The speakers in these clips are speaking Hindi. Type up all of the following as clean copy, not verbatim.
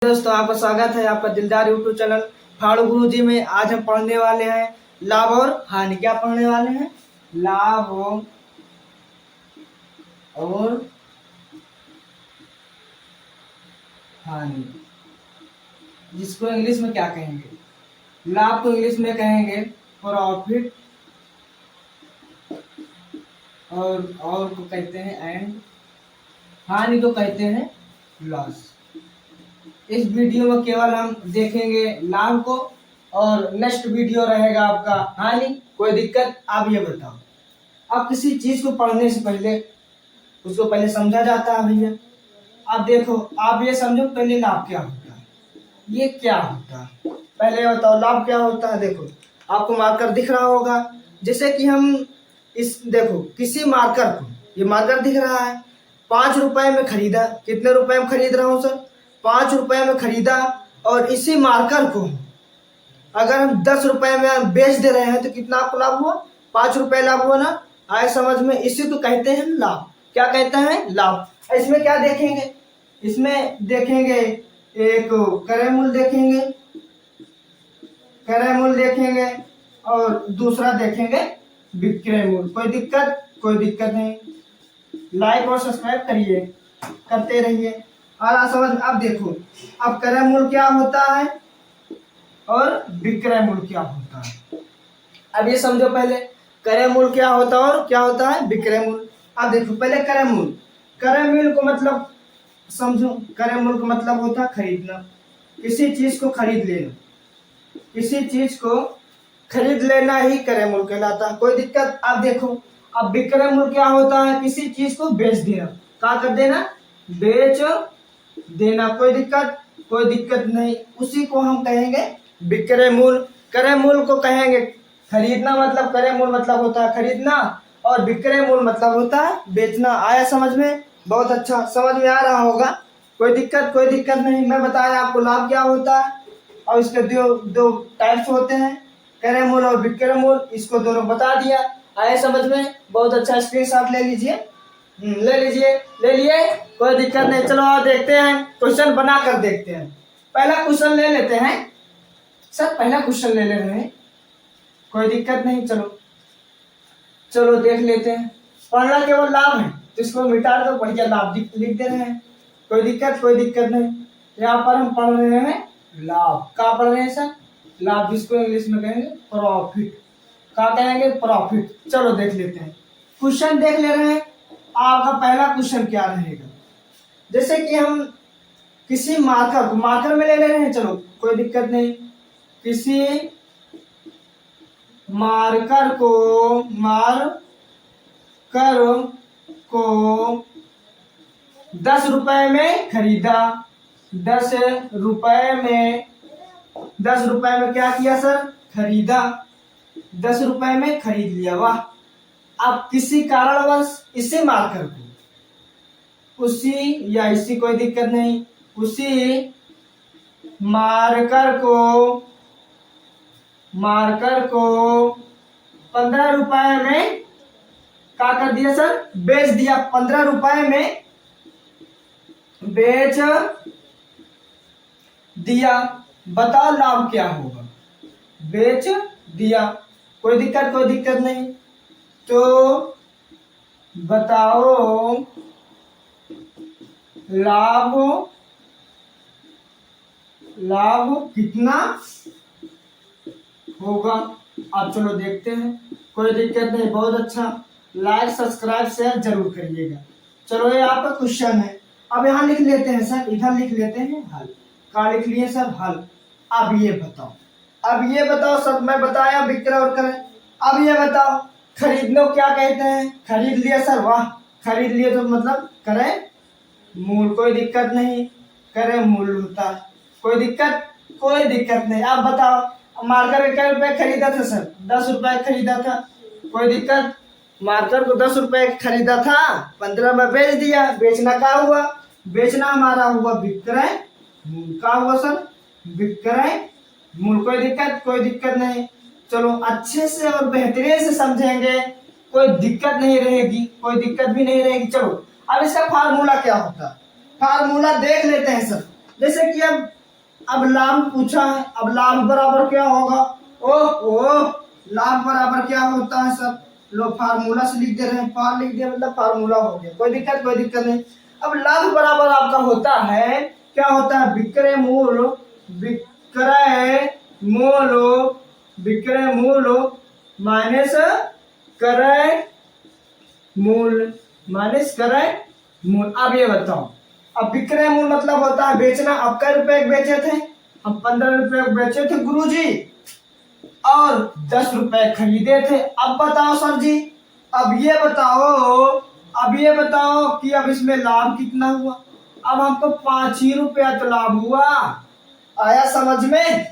दोस्तों, आपका स्वागत है आपका दिलदार यूट्यूब चैनल फाड़ू गुरुजी में। आज हम पढ़ने वाले हैं लाभ और हानि। क्या पढ़ने वाले हैं? लाभ और हानि, जिसको इंग्लिश में क्या कहेंगे? लाभ को इंग्लिश में कहेंगे प्रॉफिट, और को कहते हैं एंड, हानि को कहते हैं लॉस। इस वीडियो में केवल हम देखेंगे लाभ को और नेक्स्ट वीडियो रहेगा आपका हानि। कोई दिक्कत? आप ये बताओ। अब किसी चीज को पढ़ने से पहले उसको पहले समझा जाता है भैया। आप देखो, आप ये समझो पहले लाभ क्या होता है, ये क्या होता है, पहले बताओ लाभ क्या होता है। देखो, आपको मार्कर दिख रहा होगा। जैसे कि हम इस देखो किसी मार्कर को, ये मार्कर दिख रहा है, 5 रुपए में खरीदा। कितने रुपए में खरीद रहा हूँ सर? 5 रुपए में खरीदा। और इसी मार्कर को अगर हम 10 रुपए में बेच दे रहे हैं तो कितना आपको लाभ हुआ? 5 रुपए लाभ हुआ ना। आए समझ में? इसी को कहते हैं लाभ। क्या कहते हैं? लाभ। इसमें क्या देखेंगे? इसमें देखेंगे एक क्रय मूल्य देखेंगे, क्रय मूल्य देखेंगे, और दूसरा देखेंगे विक्रय मूल्य। कोई दिक्कत? कोई दिक्कत नहीं। लाइक और सब्सक्राइब करिए, करते रहिए। और आप समझ, अब देखो, अब क्रय मूल्य क्या होता है और विक्रय मूल्य क्या होता है। अब ये समझो पहले क्रय मूल्य क्या होता है और क्या होता है विक्रय मूल्य। अब देखो पहले क्रय मूल्य। क्रय मूल्य को मतलब समझो, क्रय मूल्य का मतलब होता है खरीदना, किसी चीज को खरीद लेना, किसी चीज को खरीद लेना ही क्रय मूल्य कहलाता है। कोई दिक्कत? अब देखो, अब विक्रय मूल्य क्या होता है? किसी चीज को बेच देना। क्या कर देना? बेच देना। कोई दिक्कत? कोई दिक्कत नहीं। उसी को हम कहेंगे विक्रय मूल्य। क्रय मूल्य को कहेंगे खरीदना, मतलब क्रय मूल्य मतलब होता है खरीदना, और विक्रय मूल्य मतलब होता है बेचना। आया समझ में? बहुत अच्छा, समझ में आ रहा होगा। कोई दिक्कत? कोई दिक्कत नहीं। मैं बताया आपको लाभ क्या होता है, और इसके दो टाइप्स होते हैं, क्रय मूल्य और विक्रय मूल्य। इसको दोनों बता दिया। आया समझ में? बहुत अच्छा। स्क्रीनशॉट ले लीजिए, ले लीजिए, ले लिए, कोई दिक्कत नहीं। चलो और देखते हैं, क्वेश्चन बना कर देखते हैं। पहला क्वेश्चन ले लेते हैं सर, पहला क्वेश्चन ले रहे हैं। कोई दिक्कत नहीं, चलो चलो देख लेते हैं। पढ़ना केवल लाभ है तो इसको मिटा दो, बढ़िया लाभ लिख दे रहे हैं। कोई दिक्कत? कोई दिक्कत नहीं। यहाँ पर हम पढ़ रहे हैं लाभ। क्या पढ़ रहे हैं सर? लाभ, जिसको इंग्लिश में कहेंगे प्रॉफिट। क्या कहेंगे? प्रॉफिट। चलो देख लेते हैं, क्वेश्चन देख ले रहे हैं। आपका पहला क्वेश्चन क्या रहेगा? जैसे कि हम किसी मार्कर को, मार्कर में ले रहे हैं, चलो कोई दिक्कत नहीं। किसी मार्कर को 10 रुपए में खरीदा। 10 रुपए में क्या किया सर? खरीदा। 10 रुपए में खरीद लिया। वाह। अब किसी कारणवश इसी मार्कर को, कोई दिक्कत नहीं, उसी मार्कर को 15 रुपए में क्या कर दिया सर? बेच दिया। 15 रुपए में बेच दिया। बताओ लाभ क्या होगा? बेच दिया। कोई दिक्कत? कोई दिक्कत नहीं। तो बताओ लाभ कितना होगा? आप चलो देखते हैं। कोई दिक्कत नहीं, बहुत अच्छा। लाइक सब्सक्राइब शेयर जरूर करिएगा। चलो ये आपका क्वेश्चन है। अब यहाँ लिख लेते हैं सर, इधर लिख लेते हैं हल। क्या लिख लिए सर? हल। अब ये बताओ सर, मैं बताया विक्रय और क्रय। अब ये बताओ खरीदने को क्या कहते हैं? खरीद लिया सर। वाह। खरीद लिए तो मतलब क्रय मूल्य। कोई दिक्कत नहीं, क्रय मूल्य होता है। कोई दिक्कत? कोई दिक्कत नहीं। आप बताओ मार्कर के रुपए खरीदा था सर? 10 रुपए खरीदा था। कोई दिक्कत? मार्कर को 10 रुपए खरीदा था, 15 में बेच दिया। बेचना क्या हुआ? बेचना हमारा हुआ विक्रय मूल्य। क्या हुआ सर? विक्रय मूल्य। कोई दिक्कत? कोई दिक्कत नहीं। चलो अच्छे से और बेहतरीन से समझेंगे, कोई दिक्कत नहीं रहेगी, कोई दिक्कत भी नहीं रहेगी। चलो अब इसका फार्मूला क्या होता है? फार्मूला देख लेते हैं सर। जैसे कि अब लाभ पूछा है, अब लाभ बराबर क्या होगा। ओ लाभ बराबर क्या होता है सर, लो फार्मूला से लिख दे रहे हैं, फार लिख दिया मतलब फार्मूला हो गया, कोई दिक्कत नहीं। अब लाभ बराबर आपका होता है, क्या होता है, विक्रय मूल माइनस क्रय मूल। अब ये बताओ, अब विक्रय मूल मतलब होता है बेचना। अब कै रुपए बेचे थे, हम 15 रुपए बेचे थे गुरुजी, और 10 रुपए खरीदे थे। अब बताओ सर जी, अब ये बताओ कि अब इसमें लाभ कितना हुआ। अब हमको 5 ही रुपया तो लाभ हुआ। आया समझ में?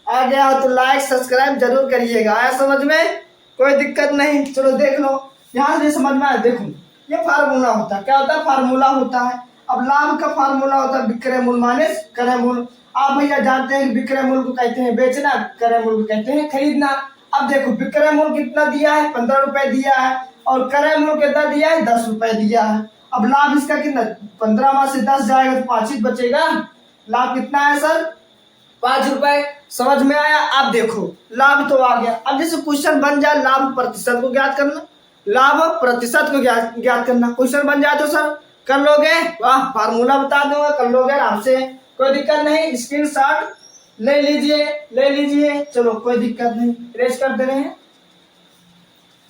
आ गया हो तो लाइक सब्सक्राइब जरूर करिएगा। आया समझ में? कोई दिक्कत नहीं, चलो देख लो, यहाँ से समझ में आया। देखो ये फार्मूला होता है, क्या होता है, फार्मूला होता है। अब लाभ का फार्मूला होता है विक्रय मूल माइनस क्रय मूल। आप भैया जानते हैं विक्रय मूल को कहते हैं बेचना, क्रय मूल को कहते हैं खरीदना। अब देखो विक्रय मूल कितना दिया है, 15 रुपए दिया है, और क्रय मूल कितना दिया है, 10 रुपए दिया है। अब लाभ इसका कितना, 15 में से 10 जाएगा तो 5 ही बचेगा। लाभ कितना है सर, 5 रुपए। समझ में आया? अब देखो लाभ तो आ गया। अब जैसे क्वेश्चन बन जाए लाभ प्रतिशत को ज्ञात करना, लाभ प्रतिशत को ज्ञात करना, क्वेश्चन बन जाए तो सर कर लोगे, वाह, फार्मूला बता दूंगा, कर लोगे आराम से, कोई दिक्कत नहीं। स्क्रीनशॉट ले लीजिए, चलो कोई दिक्कत नहीं, रेस कर दे रहे हैं।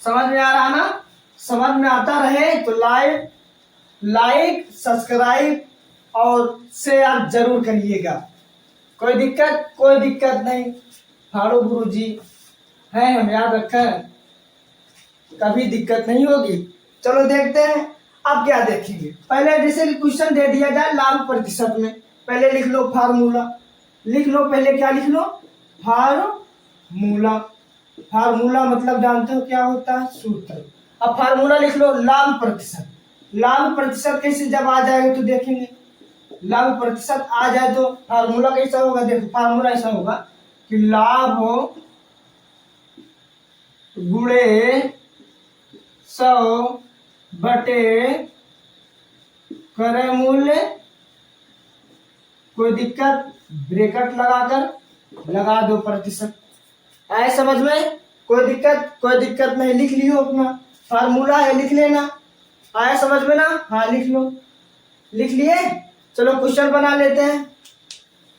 समझ में आ रहा ना? समझ में आता रहे तो लाइक सब्सक्राइब और शेयर जरूर करिएगा। कोई दिक्कत नहीं। फाड़ो गुरुजी है, हम याद रखें, कभी दिक्कत नहीं होगी। चलो देखते हैं अब क्या देखेंगे। पहले जैसे क्वेश्चन दे दिया जाए लाभ प्रतिशत में, पहले लिख लो फार्मूला, लिख लो पहले, क्या लिख लो, फार्मूला मतलब जानते हो क्या होता है, सूत्र। अब फार्मूला लिख लो लाभ प्रतिशत कैसे जब आ जाएगा तो देखेंगे। लाभ प्रतिशत आ जाए तो फार्मूला कैसा होगा, देखो फार्मूला ऐसा होगा कि लाभ गुणे 100 बटे क्रय मूल्य, कोई दिक्कत, ब्रैकेट लगा दो प्रतिशत। आए समझ में? कोई दिक्कत नहीं, लिख लियो अपना फार्मूला है, लिख लेना। आया समझ में ना? हाँ लिख लो, लिख लिए। चलो क्वेश्चन बना लेते हैं,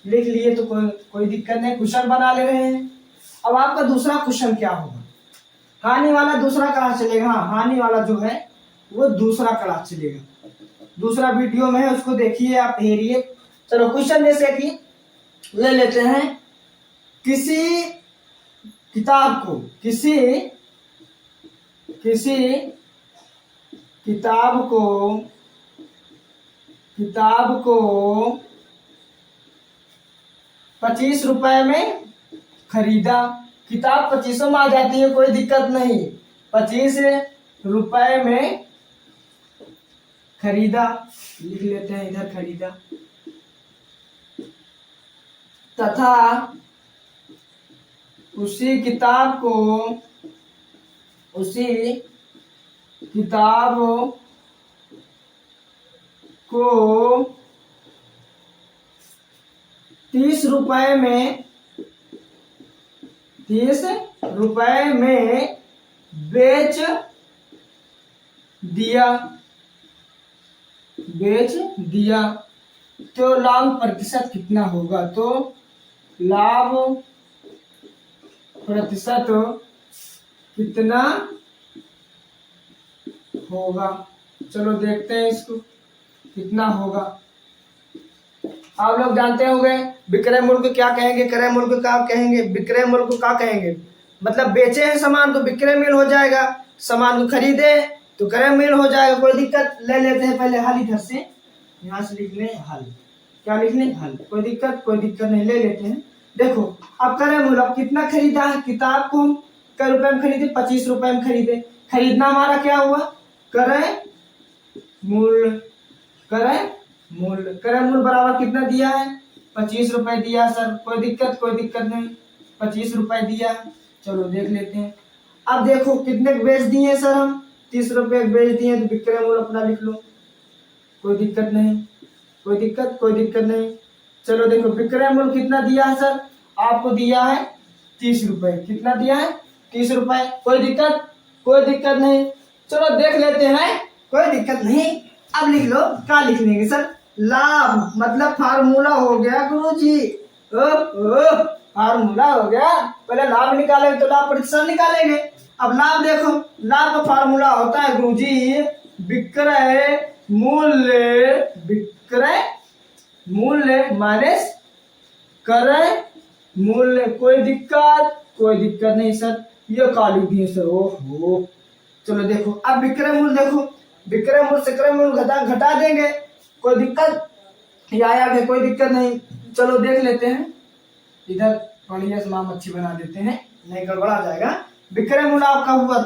लिख लिए तो कोई दिक्कत नहीं, क्वेश्चन बना ले रहे हैं। अब आपका दूसरा क्वेश्चन क्या होगा, हानि वाला दूसरा क्लास चलेगा। हाँ, हानि वाला जो है वो दूसरा क्लास चलेगा, दूसरा वीडियो में है, उसको देखिए आप, हेरिए। चलो क्वेश्चन जैसे कि ले लेते हैं, किसी किताब को किताब को 25 रुपए में खरीदा। किताब 25 में आ जाती है, कोई दिक्कत नहीं, 25 रुपए में खरीदा, लिख लेते हैं इधर खरीदा। तथा उसी किताब को 30 रुपए में बेच दिया तो लाभ प्रतिशत कितना होगा। तो लाभ प्रतिशत कितना होगा, चलो देखते हैं इसको कितना होगा। आप लोग जानते होंगे विक्रय मूल्य को क्या कहेंगे, क्रय मूल्य को क्या कहेंगे। विक्रय मूल्य को क्या कहेंगे, मतलब बेचे हैं सामान तो विक्रय मूल्य हो जाएगा, सामान को खरीदे तो क्रय मूल्य हो जाएगा। कोई दिक्कत, ले लेते हैं पहले हल, इधर से यहाँ से लिख लें हल, क्या लिख लें, हल। कोई दिक्कत नहीं, ले लेते हैं। देखो अब क्रय मूल्य, अब कितना खरीदा है, किताब को हम कै रुपए में खरीदे, 25 रुपए में खरीदे। खरीदना हमारा क्या हुआ, क्रय मूल्य बराबर कितना दिया है, 25 रुपए दिया सर। कोई दिक्कत नहीं, 25 रुपए दिया। चलो देख लेते हैं। अब देखो कितने बेच दिए सर हम, 30 रुपए बेच दिए, तो विक्रय मूल्य अपना लिख लो। कोई दिक्कत नहीं। चलो देखो विक्रय मूल्य कितना दिया है सर, आपको दिया है 30 रुपए। कितना दिया है? 30 रुपए। कोई दिक्कत? कोई दिक्कत नहीं। चलो देख लेते हैं, कोई दिक्कत नहीं। अब लिख लो, क्या लिख लेंगे सर? लाभ, मतलब फार्मूला हो गया गुरुजी। फार्मूला हो गया। पहले लाभ निकालेंगे तो लाभ प्रतिशत निकालेंगे। अब लाभ देखो, लाभ का फार्मूला होता है गुरुजी विक्रय मूल्य, विक्रय मूल्य माइनस क्रय मूल्य। कोई दिक्कत? कोई दिक्कत नहीं सर। ये काली दिए सर, ओहो। चलो देखो, अब विक्रय मूल्य देखो, विक्रय मूल्य से क्रय मूल्य घटा देंगे। कोई दिक्कत? ये आया है, कोई दिक्कत नहीं। चलो देख लेते हैं, इधर बढ़िया से नाम अच्छी बना देते हैं, नहीं गड़बड़ा जाएगा। विक्रय मूल्य आपका हुआ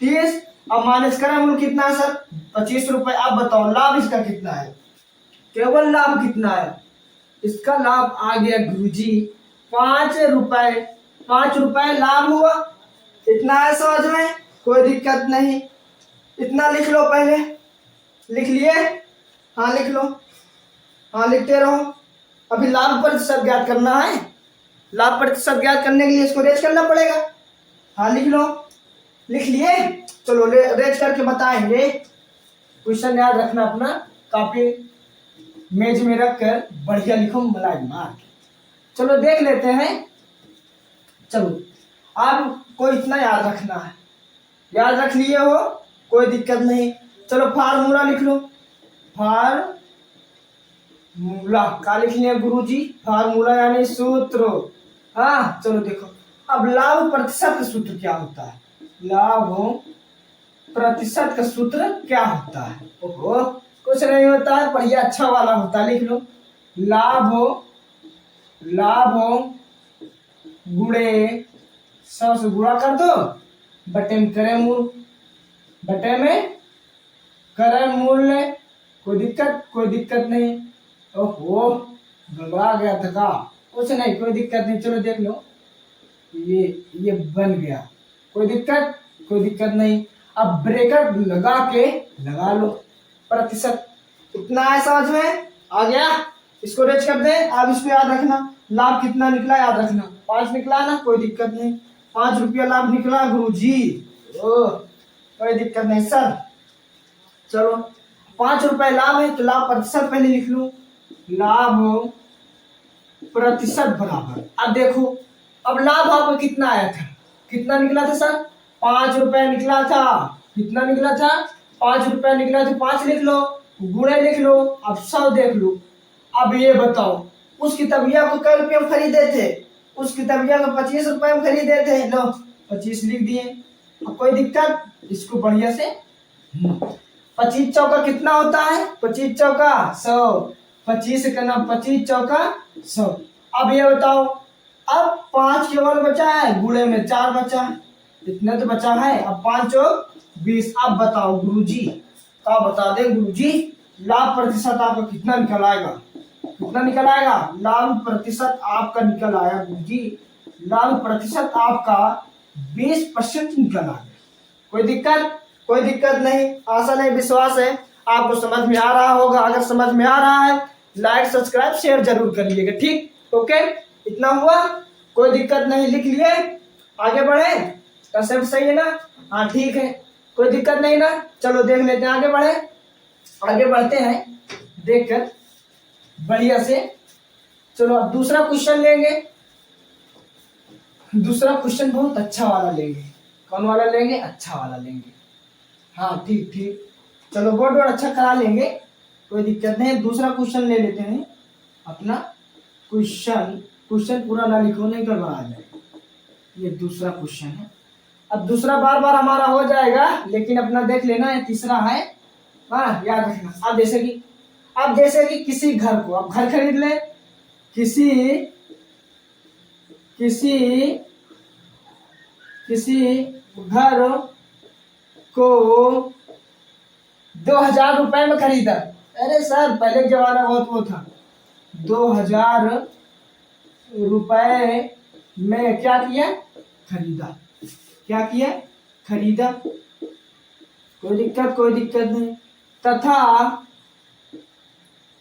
30, अब माइनस क्रय मूल्य कितना है सर? 25 रुपए। आप बताओ लाभ इसका कितना है? केवल लाभ कितना है? इसका लाभ आ गया गुरुजी 5 रुपए। 5 रुपए लाभ हुआ। इतना है समझ में? कोई दिक्कत नहीं। इतना लिख लो पहले। लिख लिए? हाँ लिख लो, हाँ लिखते रहो। अभी लाभ प्रतिशत ज्ञात करना है। लाभ प्रतिशत ज्ञात करने के लिए इसको रेज करना पड़ेगा। हाँ लिख लो। लिख लिए? चलो रेज करके बताएंगे। क्वेश्चन याद रखना, अपना कॉपी मेज में रख कर बढ़िया लिखो, मलाई मार। चलो देख लेते हैं। चलो आपको इतना याद रखना है, याद रख लिए हो, कोई दिक्कत नहीं। चलो फार्मूला लिख लो। फार्मूला क्या लिख लिया गुरुजी? फार्मूला यानी सूत्र। हाँ चलो देखो, अब लाभ प्रतिशत का सूत्र क्या होता है? लाभ प्रतिशत का सूत्र क्या होता है? ओहो, कुछ नहीं होता है, बढ़िया अच्छा वाला होता है। लिख लो, लाभ गुणे 100 से गुणा कर दो, बटे में क्रय मूल्य, बटे में क्रय मूल्य। कोई दिक्कत? कोई दिक्कत नहीं। ओहो गड़बड़ा गया था का? कुछ नहीं, कोई दिक्कत नहीं। चलो देख लो, ये बन गया। कोई दिक्कत? कोई दिक्कत नहीं। अब ब्रेकेट लगा लो प्रतिशत। इतना है समझ में? आ गया? इसको रेज कर दे। अब इसको याद रखना, लाभ कितना निकला याद रखना। 5 निकला ना? कोई दिक्कत नहीं। 5 रुपया लाभ निकला गुरुजी। ओह कोई दिक्कत नहीं सर। चलो 5 रुपए लाभ है तो लाभ प्रतिशत पहले लिख लूं। लाभ प्रतिशत बराबर, अब देखो, अब लाभ आपको कितना आया था? कितना निकला था सर? 5 रुपए निकला था। कितना निकला था? 5 रुपए निकला था। 5 लिख लो, गुणे लिख लो, अब 100 देख लो। अब ये बताओ, उस किताबिया को कै रुपये में खरीदे थे? उस किताबिया को 25 रुपए में खरीदे थे। लो 25 लिख दिए। अब कोई दिक्कत? इसको बढ़िया से 25 चौका कितना होता है? 25 चौका 100। 25 करना, 25 चौका 100। अब ये बताओ, अब 5 केवल बचा है, गुणे में 4 बचा है, इतना तो बचा है। अब 5 चौक 20। अब बताओ गुरुजी, क्या बता दे गुरुजी, लाभ प्रतिशत आपका कितना निकल आएगा? कितना निकल आएगा? लाभ प्रतिशत आपका निकल आया गुरुजी, लाभ प्रतिशत आपका 20% निकल आया। कोई दिक्कत? कोई दिक्कत नहीं। आशा नहीं, विश्वास है आपको समझ में आ रहा होगा। अगर समझ में आ रहा है लाइक सब्सक्राइब शेयर जरूर करिएगा। ठीक, ओके, इतना हुआ, कोई दिक्कत नहीं। लिख लिए? आगे बढ़े? कंसेप्ट सही है ना? हाँ ठीक है, कोई दिक्कत नहीं ना। चलो देख लेते हैं, आगे बढ़े। आगे बढ़ते हैं देखकर बढ़िया से। चलो अब दूसरा क्वेश्चन लेंगे। दूसरा क्वेश्चन बहुत अच्छा वाला लेंगे। कौन वाला लेंगे? अच्छा वाला लेंगे। हाँ ठीक ठीक, चलो बोर्ड अच्छा करा लेंगे, कोई दिक्कत नहीं। दूसरा क्वेश्चन ले लेते हैं अपना। क्वेश्चन पूरा ना लिखो, नहीं गड़बड़ा जाएगा। ये दूसरा क्वेश्चन है। अब दूसरा बार बार हमारा हो जाएगा, लेकिन अपना देख लेना, ये तीसरा है। हाँ याद रखना। अब जैसे कि किसी घर को, अब घर खरीद ले, किसी घर को 2000 रुपए में खरीदा। अरे सर पहले के जमाना बहुत वो था। 2000 रुपए में क्या किया? खरीदा। क्या किया? खरीदा। कोई दिक्कत नहीं।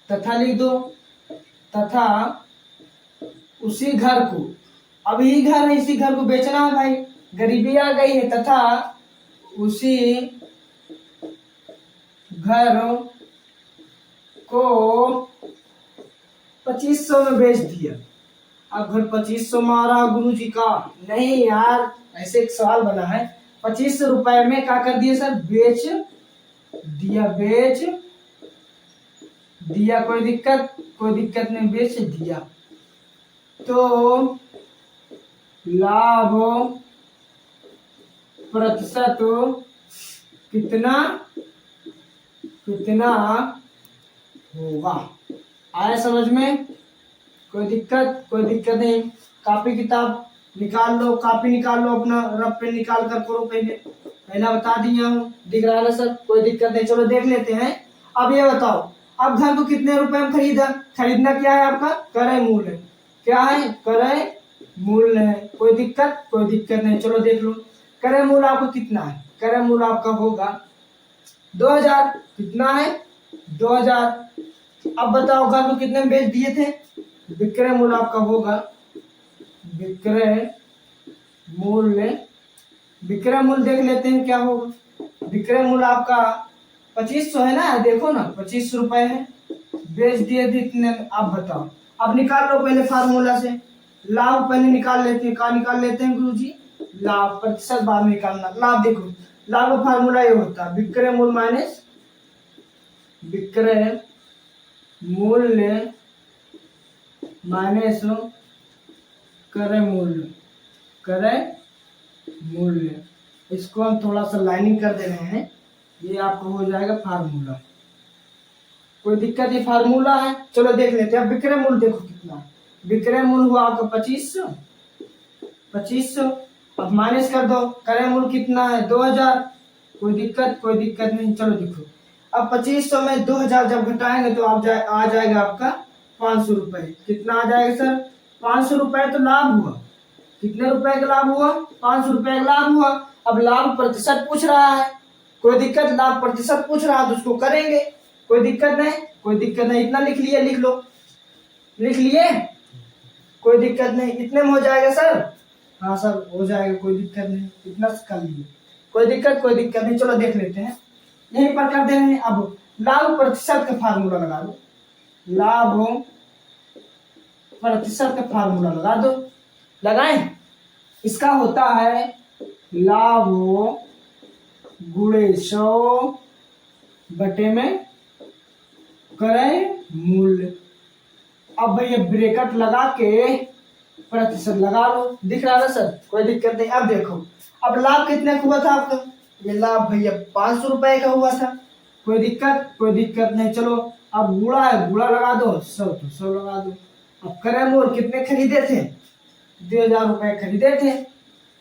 तथा लिख दो, तथा उसी घर को, अब यही घर है, इसी घर को बेचना है भाई, गरीबी आ गई है, तथा उसी घर को 2500 में बेच दिया। अब घर 2500 मारा गुरुजी का, नहीं यार, ऐसे एक सवाल बना है, 2500 रुपए में क्या कर दिया सर, बेच दिया, बेच दिया, कोई दिक्कत नहीं, बेच दिया। तो लाभ प्रतिशत कितना होगा? आया समझ में? कोई दिक्कत नहीं। कॉपी किताब निकाल लो, कॉपी निकाल लो, अपना रफ पे निकाल कर करो, पहला बता दिया हूँ, दिख रहा है ना सर? कोई दिक्कत नहीं, चलो देख लेते हैं। अब ये बताओ, अब घर को कितने रुपए में खरीदना क्या है आपका, क्रय मूल्य है। क्या है? क्रय मूल्य है। कोई दिक्कत नहीं, चलो देख लो। क्रय मूल्य आपको कितना है? क्रय मूल्य आपका होगा 2000। कितना है? 2000। अब बताओ घर को कितने में बेच दिए थे? विक्रय मूल्य आपका होगा, विक्रय मूल्य देख लेते हैं क्या होगा। विक्रय मूल्य आपका 2500 है ना, देखो ना, 2500 रुपए है, बेच दिए थे इतने। आप बताओ, अब निकाल लो पहले फार्मूला से, लाभ पहले निकाल लेते हैं। क्या निकाल लेते हैं गुरुजी? लाभ, प्रतिशत बाद में निकालना। लाभ देखो, लाभ का फार्मूला ये होता है, विक्रय मूल्य माइनस विक्रय मूल्य माइनस क्रय मूल्य। इसको हम थोड़ा सा लाइनिंग कर दे रहे हैं, ये आपको हो जाएगा फार्मूला। कोई दिक्कत? ये फार्मूला है, चलो देख लेते हैं। अब विक्रय मूल्य देखो कितना है, विक्रय मूल्य हुआ आपका 2500। अब माइनस कर दो, क्रय मूल्य कितना है? 2000। कोई दिक्कत नहीं, चलो देखो। अब 2500 में 2000 जब घटाएंगे तो आ जाएगा आपका 500 रुपए। कितना आ जाएगा सर? 500 रुपए तो लाभ हुआ। कितने रुपए का लाभ हुआ? 500 रुपए का लाभ हुआ। अब लाभ प्रतिशत पूछ रहा है, कोई दिक्कत? लाभ प्रतिशत पूछ रहा है तो उसको करेंगे, कोई दिक्कत नहीं। इतना लिख लिए, लिख लो, लिख लिए, कोई दिक्कत नहीं। इतने में हो जाएगा सर? हाँ सर हो जाएगा, कोई दिक्कत नहीं, इतना कर लिए, कोई दिक्कत नहीं। चलो देख लेते हैं, यहीं पर कर दे रहे हैं। अब लाभ प्रतिशत का फार्मूला लगा दो, लाभ प्रतिशत का फार्मूला लगा दो। लगाएं? इसका होता है लाभ गुणे 100 बटे में क्रय मूल्य। अब भैया ब्रैकेट लगा के प्रतिशत लगा लो, दिख रहा है सर? कोई दिक्कत नहीं। अब देखो, अब लाभ कितने का हुआ था आपका? ये लाभ भैया 500 रुपए का हुआ था। कोई दिक्कत नहीं। चलो अब गुणा है, गुणा लगा दो, 100 तो 100 लगा दो। अब क्रय मूल्य कितने खरीदे थे? 2000 रुपए खरीदे थे,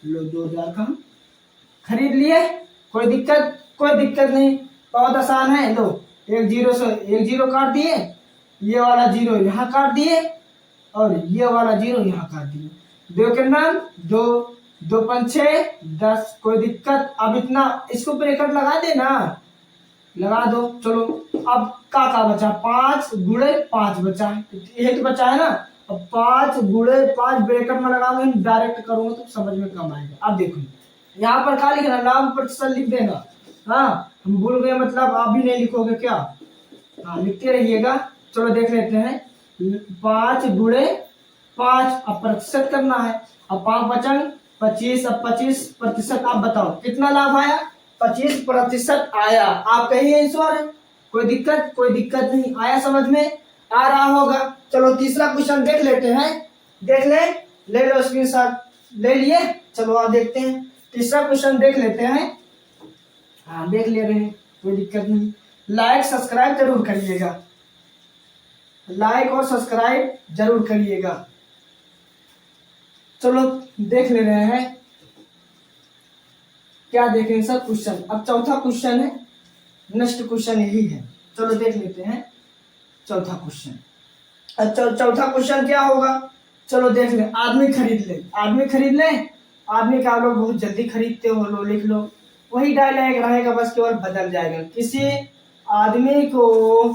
लो 2000 का खरीद लिए। कोई दिक्कत नहीं, बहुत आसान है। लो एक जीरो से एक जीरो काट दिए, ये वाला जीरो यहाँ काट दिए, और ये वाला जीरो यहाँ काट दिए। दो के नाम दो, 2 5 6 10। कोई दिक्कत? अब इतना इसको ब्रैकेट लगा देना, लगा दो। चलो अब का बचा? 5 गुणे 5 बचा है, एक बचा है ना। अब 5 गुणे 5 ब्रैकेट में लगा दो, डायरेक्ट करूंगा तो समझ में कम आएगा। अब देखो यहाँ पर क्या लिखना? लाभ प्रतिशत लिख देना। हाँ हम भूल गए, मतलब आप भी नहीं लिखोगे क्या? हाँ लिखते रहिएगा। चलो देख लेते हैं, 5 गुणे 5, अब प्रतिशत करना है। अब 5 बचन 25, अब 25%। आप बताओ कितना लाभ आया? 25% आया। आप कहिए ईश्वर, कोई दिक्कत नहीं। आया समझ में? आ रहा होगा। चलो तीसरा क्वेश्चन देख लेते हैं, देख ले लो, स्क्रीनशॉट ले लिए। चलो आप देखते हैं, तीसरा क्वेश्चन देख लेते हैं। हाँ देख ले रहे हैं, कोई दिक्कत नहीं। लाइक सब्सक्राइब जरूर करिएगा, लाइक और सब्सक्राइब जरूर करिएगा। चलो देख ले रहे हैं, क्या देखें सर? क्वेश्चन। अब चौथा क्वेश्चन है, नेक्स्ट क्वेश्चन यही है। चलो देख लेते हैं चौथा क्वेश्चन। अच्छा चौथा क्वेश्चन क्या होगा? चलो देख ले। आदमी खरीद ले, आदमी का आप लोग बहुत जल्दी खरीदते हो, लो लिख लो। वही डायलॉग रहेगा, बस केवल बदल जाएगा। किसी आदमी को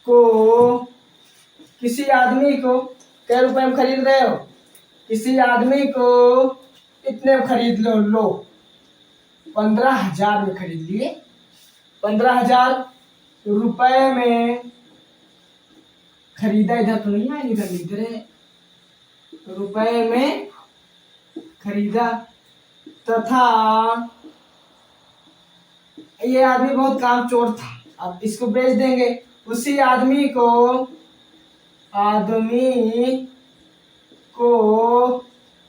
को, किसी आदमी को क्या रुपए में खरीद रहे हो? किसी आदमी को इतने में खरीद लो 15,000 में खरीद लिए। 15,000 रुपए में खरीदा, इधर तो नहीं है, इधर लिख रहे रुपए में खरीदा तथा ये आदमी बहुत कामचोर था, अब इसको बेच देंगे। उसी आदमी को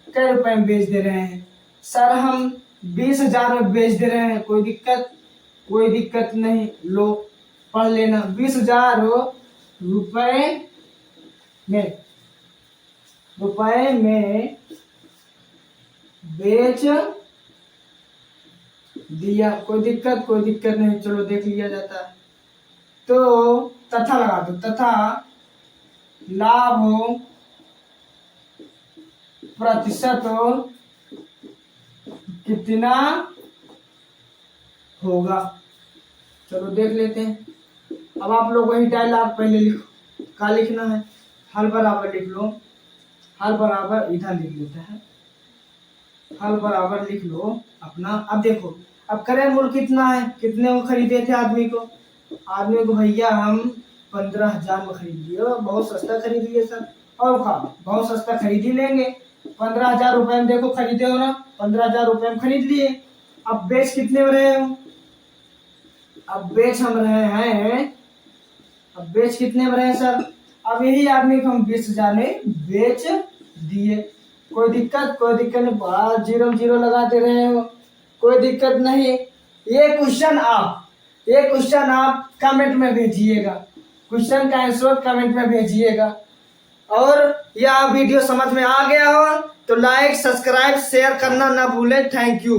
कई रुपए में बेच दे रहे हैं? सर हम 20,000 में बेच दे रहे हैं। कोई दिक्कत नहीं, लो पढ़ लेना। 20,000 रुपए में बेच दिया। कोई दिक्कत नहीं, चलो देख लिया जाता है। तो तथा लगा दो, तथा लाभ प्रतिशत कितना होगा? चलो देख लेते हैं। अब आप लोग वही डायलॉग पहले लिखो, क्या लिखना है? हल बराबर लिख लो, हल बराबर इधर लिख लेते हैं, हल बराबर लिख लो अपना। अब देखो, अब क्रय मूल्य कितना है, कितने को खरीदे थे आदमी को भैया हम 15,000 में खरीद लिए, बहुत सस्ता खरीद लिए सर। और का बहुत सस्ता खरीद ही लेंगे, 15,000 रुपए में देखो खरीदे हो ना, 15,000 रुपए में खरीद लिए। अब बेच कितने में रहे हो? अब बेच हम रहे हैं, अब बेच कितने में रहे सर? अब यही आदमी को हम 20,000 में बेच दिए। कोई दिक्कत नहीं, बड़ा 0 लगा दे रहे हो, कोई दिक्कत नहीं। ये क्वेश्चन आप कमेंट में भेजिएगा, क्वेश्चन का आंसर कमेंट में भेजिएगा। और यह वीडियो समझ में आ गया हो तो लाइक, सब्सक्राइब, शेयर करना ना भूलें। Thank you.